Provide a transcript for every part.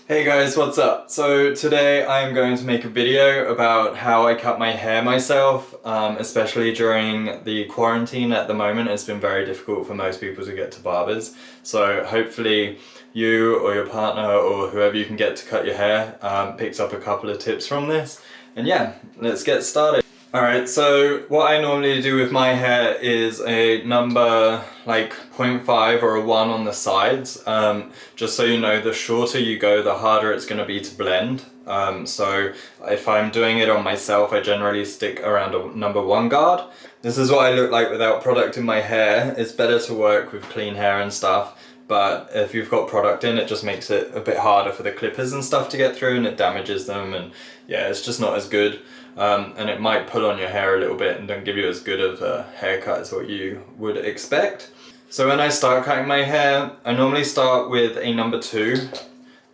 Hey guys, what's up? So today I'm going to make a video about how I cut my hair myself, especially during the quarantine at the moment. It's been very difficult for most people to get to barbers. So hopefully you or your partner or whoever you can get to cut your hair picks up a couple of tips from this. And yeah, let's get started. Alright, so what I normally do with my hair is a number like 0.5 or a 1 on the sides. Just so you know, the shorter you go, the harder it's going to be to blend. So if I'm doing it on myself, I generally stick around a number 1 guard. This is what I look like without product in my hair. It's better to work with clean hair and stuff. But if you've got product in, it just makes it a bit harder for the clippers and stuff to get through, and it damages them, and yeah, it's just not as good. And it might pull on your hair a little bit and don't give you as good of a haircut as what you would expect. So when I start cutting my hair, I normally start with a number 2.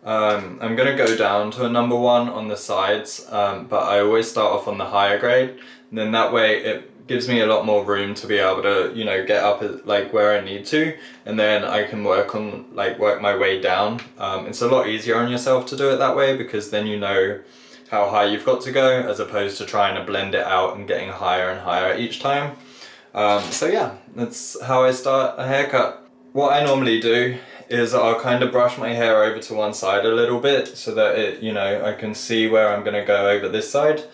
I'm gonna go down to a number 1 on the sides, but I always start off on the higher grade, and then that way it gives me a lot more room to be able to, you know, get up at, like where I need to, and then I can work my way down. It's a lot easier on yourself to do it that way, because then you know how high you've got to go, as opposed to trying to blend it out and getting higher and higher each time. So yeah, that's how I start a haircut. What I normally do is I'll kind of brush my hair over to one side a little bit so that it, you know, I can see where I'm gonna go over this side.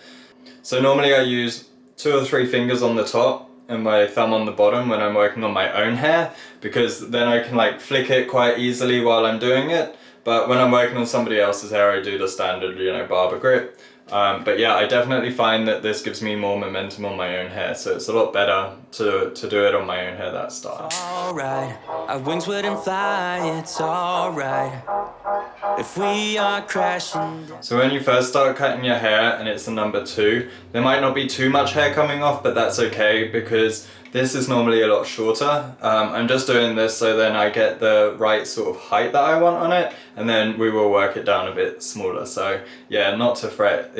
So normally I use 2 or 3 fingers on the top and my thumb on the bottom when I'm working on my own hair, because then I can like flick it quite easily while I'm doing it. But when I'm working on somebody else's hair, I do the standard, you know, barber grip. But yeah, I definitely find that this gives me more momentum on my own hair, so it's a lot better to do it on my own hair that style. Alright, our wings wouldn't fly, it's alright if we are crashing. So when you first start cutting your hair and it's the number 2, there might not be too much hair coming off, but that's okay, because this is normally a lot shorter. I'm just doing this so then I get the right sort of height that I want on it, and then we will work it down a bit smaller. So yeah, not to fret,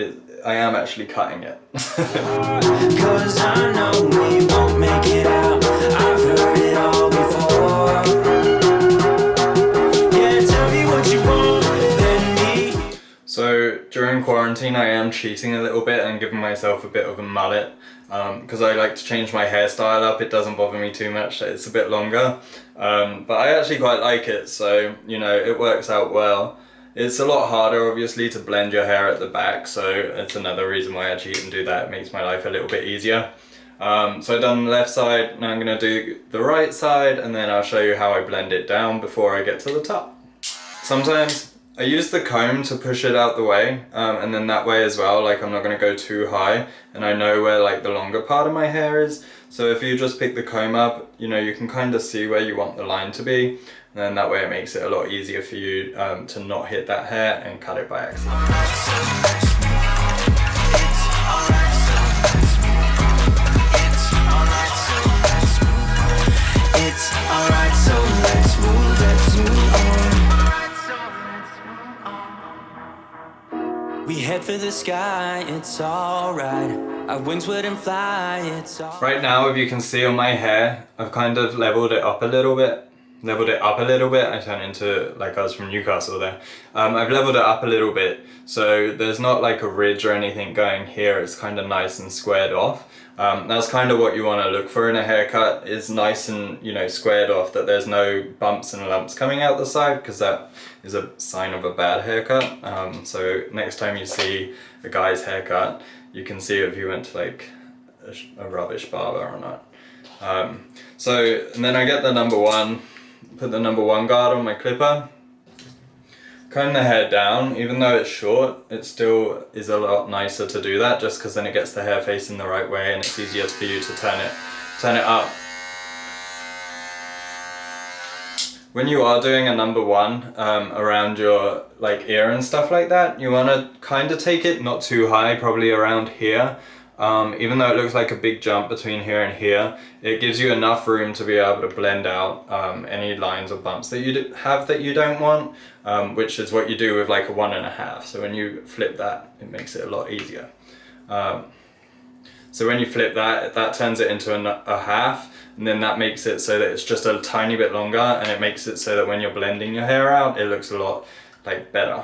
I am actually cutting it. Cause I know we won't make it out, I've heard it all before. Yeah, tell me what you want, then me. So during quarantine I am cheating a little bit and giving myself a bit of a mullet, because I like to change my hairstyle up. It doesn't bother me too much, it's a bit longer, but I actually quite like it, so you know, it works out well. It's a lot harder obviously to blend your hair at the back, so it's another reason why I cheat and do that. It makes my life a little bit easier. So I've done the left side, now I'm going to do the right side, and then I'll show you how I blend it down before I get to the top. Sometimes I use the comb to push it out the way, and then that way as well, like I'm not going to go too high, and I know where like the longer part of my hair is. So if you just pick the comb up, you know, you can kind of see where you want the line to be, and then that way it makes it a lot easier for you to not hit that hair and cut it by accident. It's alright, so let's move on. We head for the sky, it's alright. Our wings wouldn't fly, it's alright. Right now, if you can see on my hair, I've kind of leveled it up a little bit. I turned into like I was from Newcastle there. I've leveled it up a little bit, so there's not like a ridge or anything going here. It's kind of nice and squared off. That's kind of what you want to look for in a haircut, is nice and, you know, squared off, that there's no bumps and lumps coming out the side, because that is a sign of a bad haircut. So next time you see a guy's haircut, you can see if he went to like a rubbish barber or not. And then I get the number 1, put the number 1 guard on my clipper, comb the hair down. Even though it's short, it still is a lot nicer to do that, just because then it gets the hair facing the right way and it's easier for you to turn it up. When you are doing a number 1 around your like ear and stuff like that, you want to kind of take it not too high, probably around here. Even though it looks like a big jump between here and here, it gives you enough room to be able to blend out any lines or bumps that you have that you don't want, which is what you do with like a 1.5. So when you flip that, it makes it a lot easier. So when you flip that, that turns it into a half, and then that makes it so that it's just a tiny bit longer, and it makes it so that when you're blending your hair out, it looks a lot like better,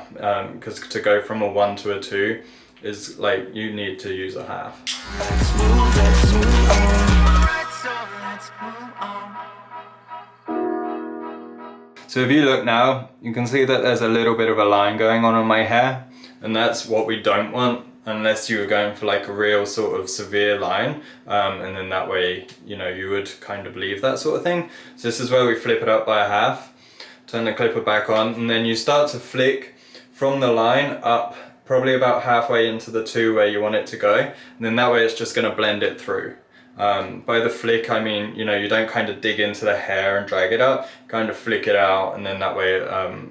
because to go from a 1 to a 2 is like you need to use a half. So if you look now, you can see that there's a little bit of a line going on my hair, and that's what we don't want unless you were going for like a real sort of severe line, and then that way, you know, you would kind of leave that sort of thing. So this is where we flip it up by a half, turn the clipper back on, and then you start to flick from the line up probably about halfway into the 2 where you want it to go, and then that way it's just going to blend it through. By the flick I mean, you know, you don't kind of dig into the hair and drag it up, kind of flick it out, and then that way it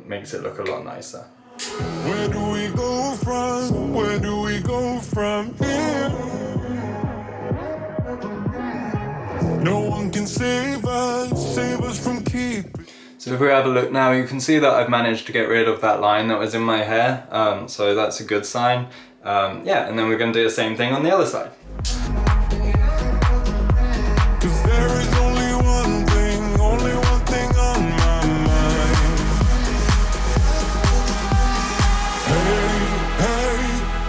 makes it look a lot nicer. Where do we go from? Where do we go from here? No one can save us from keeping. So if we have a look now, you can see that I've managed to get rid of that line that was in my hair, so that's a good sign. Yeah, and then we're going to do the same thing on the other side. There is only one thing on my mind.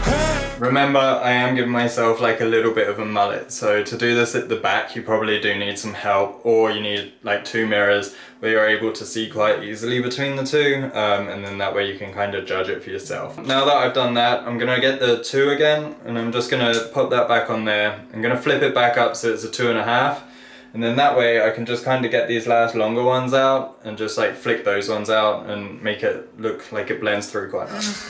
Hey. Remember, I am giving myself like a little bit of a mullet, so to do this at the back you probably do need some help, or you need like 2 mirrors where you're able to see quite easily between the 2, and then that way you can kind of judge it for yourself. Now that I've done that, I'm gonna get the 2 again, and I'm just gonna pop that back on there. I'm gonna flip it back up so it's a 2.5. And then that way I can just kind of get these last longer ones out and just like flick those ones out and make it look like it blends through quite nice.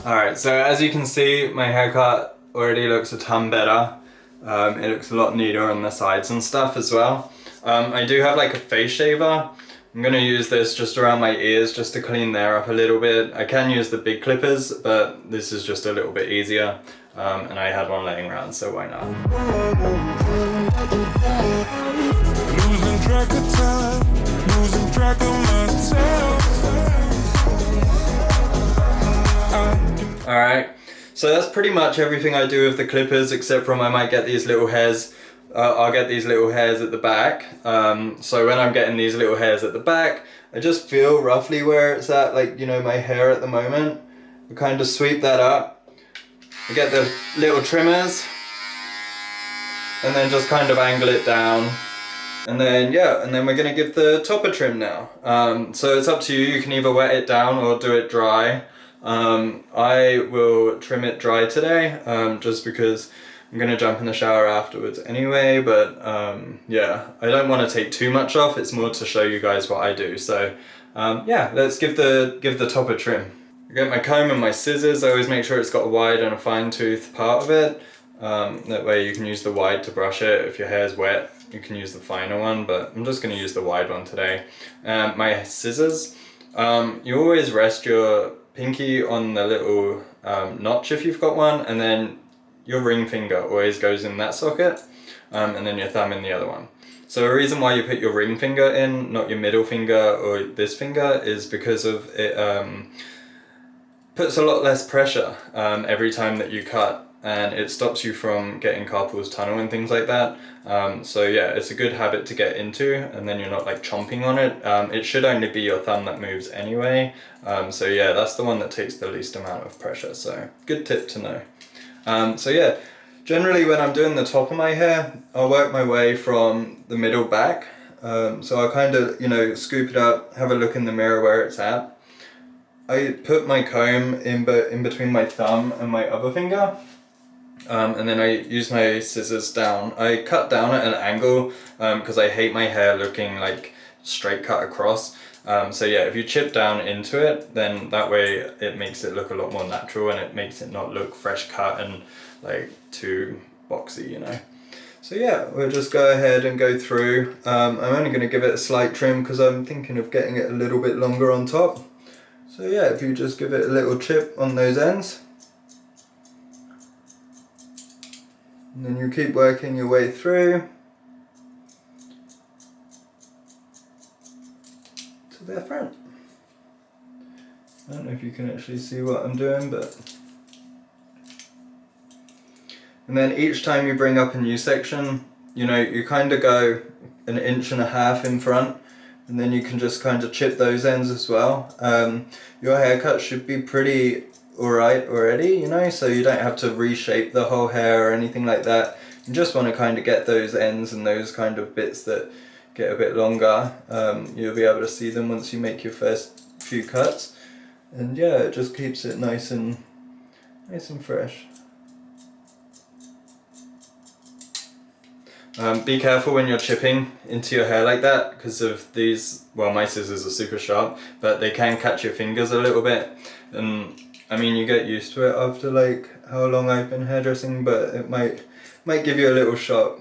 Alright, so as you can see, my haircut already looks a ton better. It looks a lot neater on the sides and stuff as well. I do have like a face shaver. I'm going to use this just around my ears just to clean there up a little bit. I can use the big clippers, but this is just a little bit easier. And I had one laying around, so why not? Losing track of time, losing track of myself. Alright. So that's pretty much everything I do with the clippers, except from I might get these little hairs. I'll get these little hairs at the back. So when I'm getting these little hairs at the back, I just feel roughly where it's at, like, you know, my hair at the moment. I kind of sweep that up. I get the little trimmers, and then just kind of angle it down. And then, yeah, and then we're gonna give the top a trim now. So it's up to you. You can either wet it down or do it dry. I will trim it dry today, just because I'm gonna jump in the shower afterwards anyway, but yeah, I don't want to take too much off. It's more to show you guys what I do. So yeah, let's give the top a trim. I get my comb and my scissors. I always make sure it's got a wide and a fine tooth part of it. That way you can use the wide to brush it. If your hair's wet, you can use the finer one, but I'm just gonna use the wide one today. My scissors, you always rest your pinky on the little notch if you've got one, and then your ring finger always goes in that socket, and then your thumb in the other one. So the reason why you put your ring finger in, not your middle finger or this finger, is because of it puts a lot less pressure every time that you cut, and it stops you from getting carpal tunnel and things like that. So yeah, it's a good habit to get into, and then you're not like chomping on it. It should only be your thumb that moves anyway. So yeah, that's the one that takes the least amount of pressure, so good tip to know. So yeah, generally when I'm doing the top of my hair, I'll work my way from the middle back. So I'll kind of, you know, scoop it up, have a look in the mirror where it's at. I put my comb in between my thumb and my other finger. And then I use my scissors down. I cut down at an angle because I hate my hair looking like straight cut across. So yeah, if you chip down into it, then that way it makes it look a lot more natural, and it makes it not look fresh cut and like too boxy, you know. So yeah, we'll just go ahead and go through. I'm only going to give it a slight trim because I'm thinking of getting it a little bit longer on top. So yeah, if you just give it a little chip on those ends. And then you keep working your way through to their front. I don't know if you can actually see what I'm doing, but... And then each time you bring up a new section, you know, you kind of go 1.5 inches in front, and then you can just kind of chip those ends as well. Your haircut should be pretty alright already, you know, so you don't have to reshape the whole hair or anything like that. You just want to kind of get those ends and those kind of bits that get a bit longer. You'll be able to see them once you make your first few cuts. And yeah, it just keeps it nice and fresh. Be careful when you're chipping into your hair like that, because of these, well, my scissors are super sharp, but they can catch your fingers a little bit. And I mean, you get used to it after like how long I've been hairdressing, but it might give you a little shock.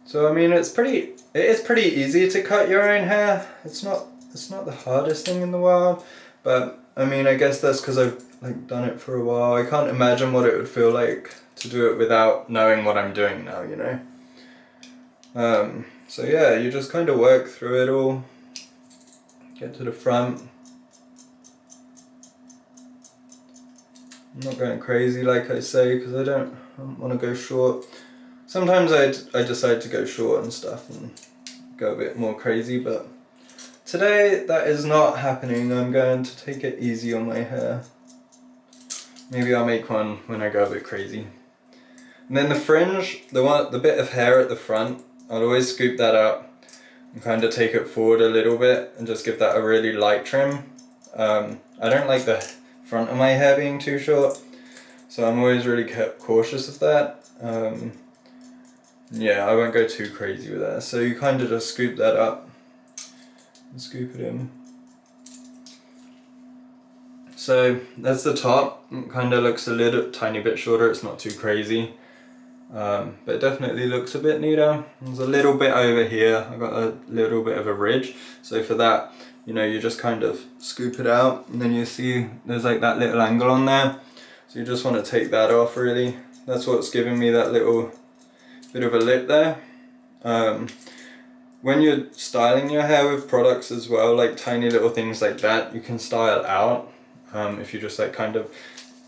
So I mean, it is pretty easy to cut your own hair. It's not the hardest thing in the world, but I mean, I guess that's because I've like done it for a while. I can't imagine what it would feel like to do it without knowing what I'm doing now, you know. So yeah, you just kind of work through it all, get to the front. I'm not going crazy like I say, because I don't want to go short. Sometimes I decide to go short and stuff and go a bit more crazy, but today that is not happening. I'm going to take it easy on my hair. Maybe I'll make one when I go a bit crazy. And then the fringe, the bit of hair at the front, I'll always scoop that up and kind of take it forward a little bit and just give that a really light trim. I don't like the front of my hair being too short, so I'm always really cautious of that. Yeah, I won't go too crazy with that. So you kind of just scoop that up and scoop it in. So that's the top. It kind of looks a little tiny bit shorter. It's not too crazy, but it definitely looks a bit neater. There's a little bit over here. I got a little bit of a ridge. So for that, you know, you just kind of scoop it out, and then you see there's like that little angle on there. So you just want to take that off really. That's what's giving me that little bit of a lip there. When you're styling your hair with products as well, like tiny little things like that, you can style out. If you just like kind of,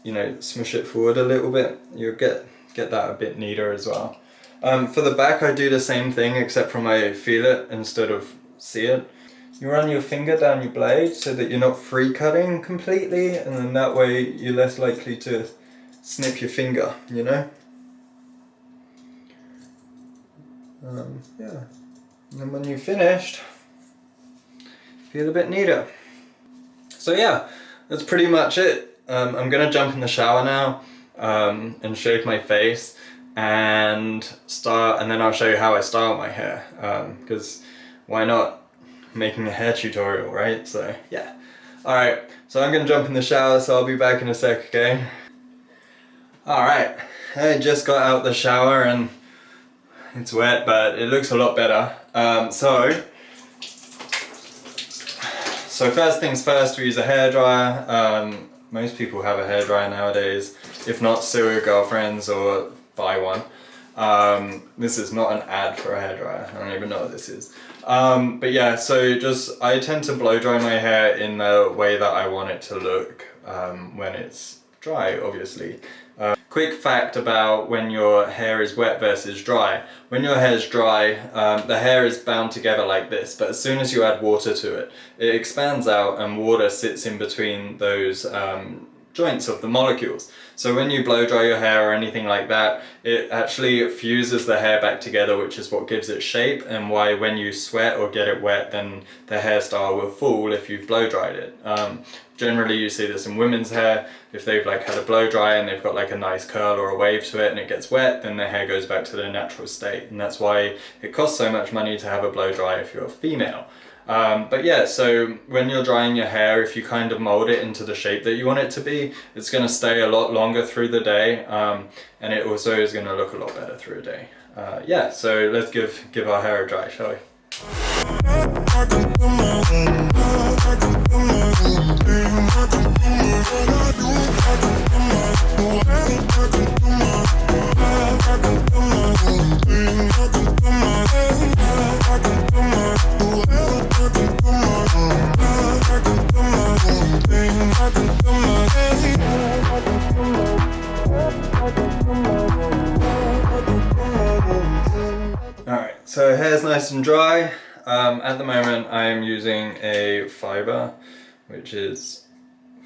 you know, smush it forward a little bit, you'll get that a bit neater as well. For the back, I do the same thing, except from I feel it instead of see it. You run your finger down your blade so that you're not free cutting completely, and then that way you're less likely to snip your finger, you know? Yeah. And then when you've finished, feel a bit neater. So yeah, that's pretty much it. I'm gonna jump in the shower now and shave my face and then I'll show you how I style my hair, because why not? Making a hair tutorial, right? So yeah. Alright, so I'm gonna jump in the shower, so I'll be back in a sec, okay? Alright, I just got out the shower and it's wet, but it looks a lot better. So first things first, we use a hairdryer. Most people have a hairdryer nowadays. If not, sue your girlfriends or buy one. This is not an ad for a hairdryer. I don't even know what this is. But yeah, so I tend to blow dry my hair in the way that I want it to look when it's dry, obviously. Quick fact about when your hair is wet versus dry. When your hair is dry, the hair is bound together like this, but as soon as you add water to it, it expands out and water sits in between those joints of the molecules. So when you blow dry your hair or anything like that, it actually fuses the hair back together, which is what gives it shape, and why when you sweat or get it wet, then the hairstyle will fall if you've blow dried it. Generally you see this in women's hair. If they've like had a blow dry and they've got like a nice curl or a wave to it and it gets wet, then their hair goes back to their natural state, and that's why it costs so much money to have a blow dry if you're a female. But yeah, so when you're drying your hair, if you kind of mold it into the shape that you want it to be, it's going to stay a lot longer through the day, and it also is going to look a lot better through a day. Yeah, so let's give our hair a dry, shall we? So hair's nice and dry. At the moment I am using a fiber, which is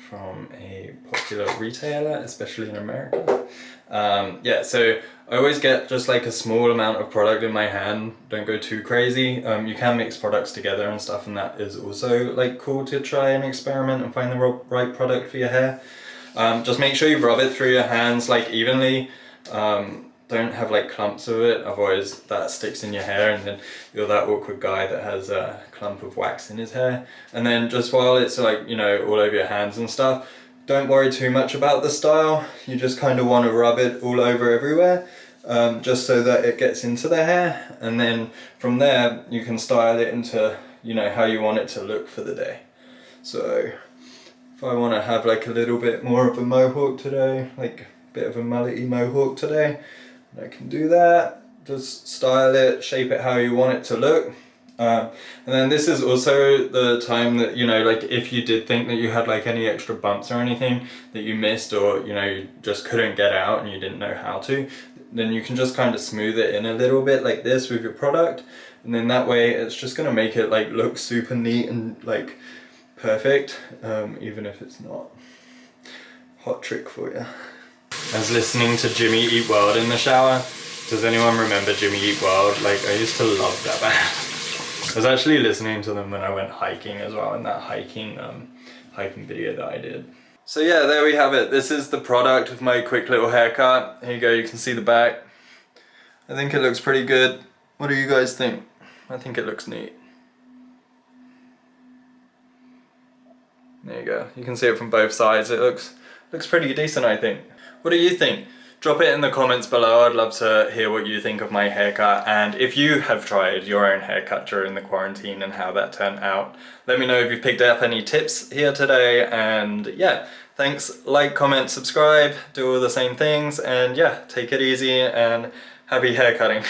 from a popular retailer, especially in America. Yeah, so I always get just like a small amount of product in my hand, don't go too crazy. You can mix products together and stuff, and that is also like cool to try and experiment and find the right product for your hair. Just make sure you rub it through your hands like evenly. Don't have like clumps of it, otherwise that sticks in your hair and then you're that awkward guy that has a clump of wax in his hair. And then just while it's like, you know, all over your hands and stuff, don't worry too much about the style. You just kind of want to rub it all over everywhere, just so that it gets into the hair. And then from there, you can style it into, you know, how you want it to look for the day. So if I want to have like a little bit more of a mohawk today, like a bit of a mullety mohawk today, I can do that. Just style it, shape it how you want it to look. And then this is also the time that, you know, like if you did think that you had like any extra bumps or anything that you missed, or, you know, you just couldn't get out and you didn't know how to, then you can just kind of smooth it in a little bit like this with your product. And then that way it's just going to make it like look super neat and like perfect, even if it's not. Hot trick for you. I was listening to Jimmy Eat World in the shower. Does anyone remember Jimmy Eat World? Like, I used to love that band. I was actually listening to them when I went hiking as well, in that hiking video that I did. So yeah, there we have it. This is the product of my quick little haircut. Here you go, you can see the back. I think it looks pretty good. What do you guys think? I think it looks neat. There you go. You can see it from both sides. It looks pretty decent, I think. What do you think? Drop it in the comments below. I'd love to hear what you think of my haircut, and if you have tried your own haircut during the quarantine and how that turned out. Let me know if you've picked up any tips here today, and yeah, thanks. Like, comment, subscribe, do all the same things, and yeah, take it easy and happy haircutting.